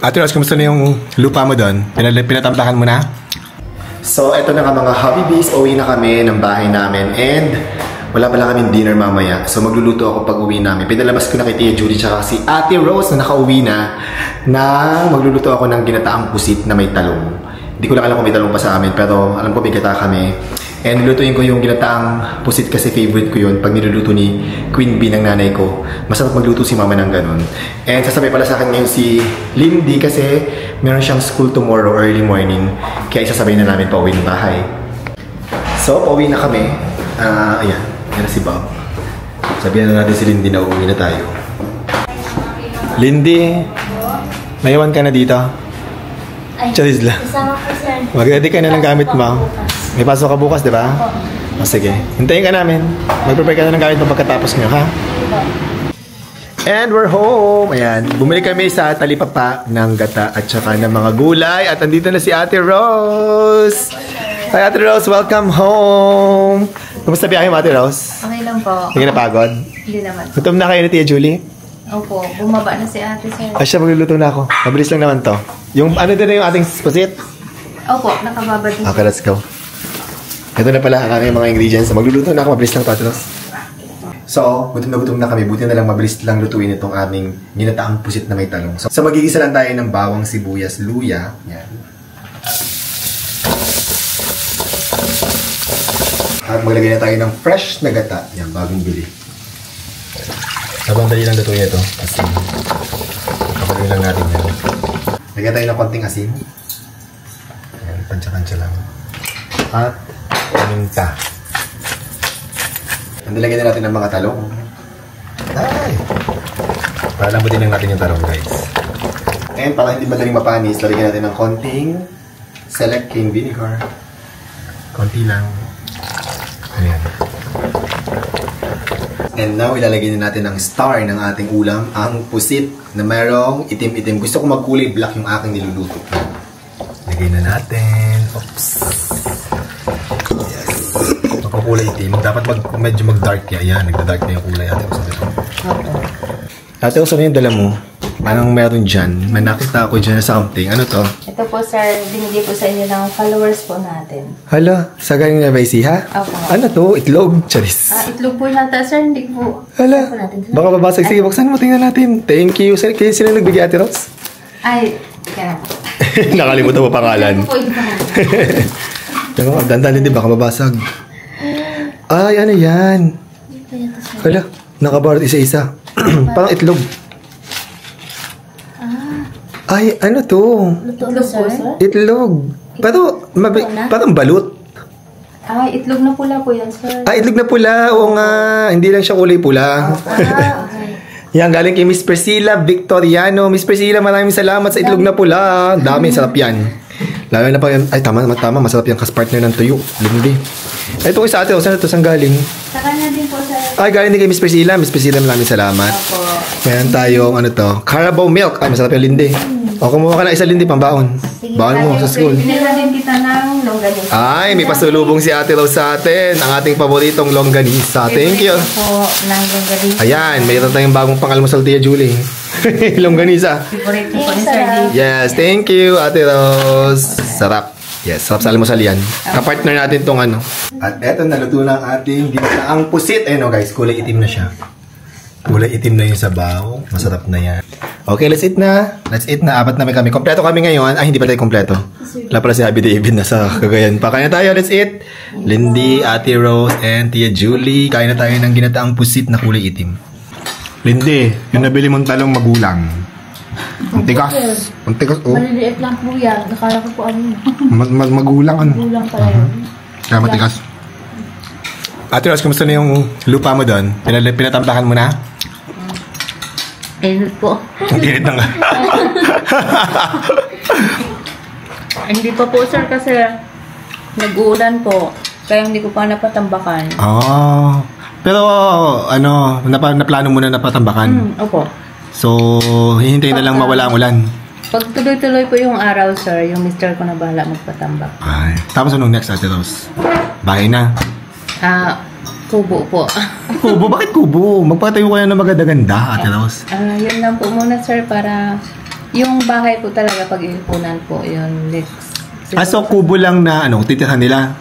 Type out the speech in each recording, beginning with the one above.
Ate Rose, kumusta na yung lupa mo doon? Pinatamtakan mo na? So, eto na nga mga hobby bees. Uwi na kami ng bahay namin and wala pala kaming dinner mamaya. So, magluluto ako pag uwi namin. Pinalabas ko na kay Tia Julie tsaka si Ate Rose na nakauwi na magluluto ako ng ginataang pusit na may talong. Hindi ko lang alam kung may talong pa sa amin pero alam ko may gata kami. And nilutuin ko yung ginataang pusit kasi favorite ko yun pag niluluto ni Queen Bee ng nanay ko. Masarap magluto si mama ng ganun. And sasabay pala sa akin ngayon si Lindy kasi meron siyang school tomorrow early morning. Kaya isasabay na namin pauwi ng bahay. So, pauwi na kami. Ayan. Yan na si Bob. Sabihan na natin si Lindy na uuwi na tayo. Lindy, mayawan ka na dito? Charis lang. Mag-ready ka na ng gamit mo. May pasok ka bukas, di ba? O, sige. Hintayin ka namin. Mag-prepare ka na ng gamit mo pagkatapos nyo, ha? And we're home! Ayan. Bumili kami sa talipapa ng gata at saka ng mga gulay. At andito na si Ate Rose! Hi, Ate Rose! Welcome home! Kumusta biyahe mo, Ate Rose? Okay lang po. Hindi ka napagod? Hindi naman. Gutom na kayo ni Tia Julie? Opo. Bumaba na si Ate, sir. Ay, siya, magluluto na ako. Mabilis lang naman to. Yung ano din na yung ating pusit? Opo. Nakababa din. Okay, let's go. Ito na pala ang aking mga ingredients. Magluluto na ako. Mabilis lang to, Ate Rose. So, gutom na kami. Buti na lang mabilis lang lutuin itong aming ginataang pusit na may talong. So magigisa lang tayo ng bawang, sibuyas, luya. Yan. At maglagay na tayo ng fresh na gata. Yan, bagong bili. Sabang dali lang lutuin ito. Asin. Kapagin lang natin yan. Lagyan tayo ng konting asin. Yan, tansya-tansya lang. At paminta. Nilagyan na natin ng mga talong. Ay! Para lambutin lang natin yung talong, guys. And para hindi madaling mapanis, lalagyan natin ng konting select cane vinegar. Konti lang. Ayan. And now, ilalagay na natin ang star ng ating ulam, ang pusit na mayroong itim-itim. Gusto ko magkulay black yung aking niluluto. Lagay na natin. Oops. Kulay itim. Dapat medyo mag-dark kaya. Ayan, nagda-dark na yung kulay. Ate, usap ito. Ate, usap na yung dala mo. Anong meron dyan? May nakita ako dyan sa something. Ano to? Ito po, sir. Binigay po sa inyo ng followers po natin. Hala, sa galing na ba ha? Opo. Ano to? Itlog? Charis. Itlog po yata, sir. Hindi po. Hala, baka babasag. Sige, buksan mo. Tingnan natin. Thank you. Kaya sila nagbigay, Ate Rose? Ay, kaya po. Nakalimutan mo pangalan. Ito po yung pangalan. Pero, dandan din, baka babasag. Ay, ano yan? Hala, nakabarat isa-isa. Parang itlog. Ay, ano to? Itlog po, sir? Itlog. Pero, parang balut. Ay, itlog na pula po yan, sir. Ay, itlog na pula. Oo nga. Hindi lang siya kulay pula. Okay. Yan, galing kay Miss Priscilla Victoriano. Miss Priscilla, maraming salamat sa itlog na pula. Dami, sarap yan. Lalo na pa yan. Ay, tama. Masarap yan kas partner ng tuyo. Lindy. Ito ko sa ate. Saan ito? Saan galing? Sa kanya din po, sir. Ay, galing din kay Miss Priscilla. Miss Priscilla, maraming salamat. Opo. Meron tayong, ano to? Carabao milk. Ay, masarap yung Lindy. O, kumuha ka na isa Lindy, pambaon. Baon mo sa school. Pinila din kita ng longganisa. Ay, may pasulubong si Ate Rose sa atin. Ang ating paboritong longganisa. Thank you. Po, ng longganisa. Ayan, mayroon tayong bagong pangalmusal, Tia Julie. Longganisa. Favorite po ni Sir D. Yes, thank you, Ate Rose. Sarap. Yes, sarap sa almusal yan. Kapartner natin tong ano. At eto, naluto na ang ating ginataang pusit. Ayun o guys, kulay itim na siya. Kulay itim na yung sabaw. Masarap na yan. Okay, let's eat na. Let's eat na. Apat na kami. Kompleto kami ngayon. Ay, hindi pa tayo kompleto. Wala pala si Abby David na sa Cagayan pa. Kain na tayo. Let's eat. Lindy, Ate Rose, and Tia Julie. Kain na tayo ng ginataang pusit na kulay itim. Lindy, yung nabili mong talong magulang. Ang tigas. Ang tigas, oh. Maliliit lang po yan. Nakala ko po ano. Magulang, ano? Magulang pala yun. Kaya matigas. Ate Rose, kumusta na yung lupa mo doon? Pinatamtakan mo na? Init po. Init na nga. Hindi pa po, sir, kasi nag-uulan po. Kaya hindi ko pa napatambakan. Oh. Pero, ano, naplano mo na napatambakan? Opo. So, hihintayin na lang mawala ang ulan. Pag tuloy-tuloy po yung araw, sir, yung mister ko na bahala magpatambak. Ay. Tapos anong next, Ate Rose? Bahay na. Kubo po. Kubo? Bakit kubo? Magpatayo ka na ng maganda-ganda, Ate Rose. Yun lang po muna, sir, para Yung bahay po talaga pag-iipunan po, yun next. So kubo lang na titirahan nila?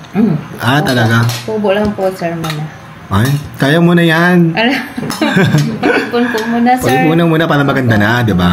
Talaga? Kubo lang po, sir, muna. Ay, kaya mo na yan. Pag-ipon po muna, sir. Pag-ipunan muna para maganda na, di ba?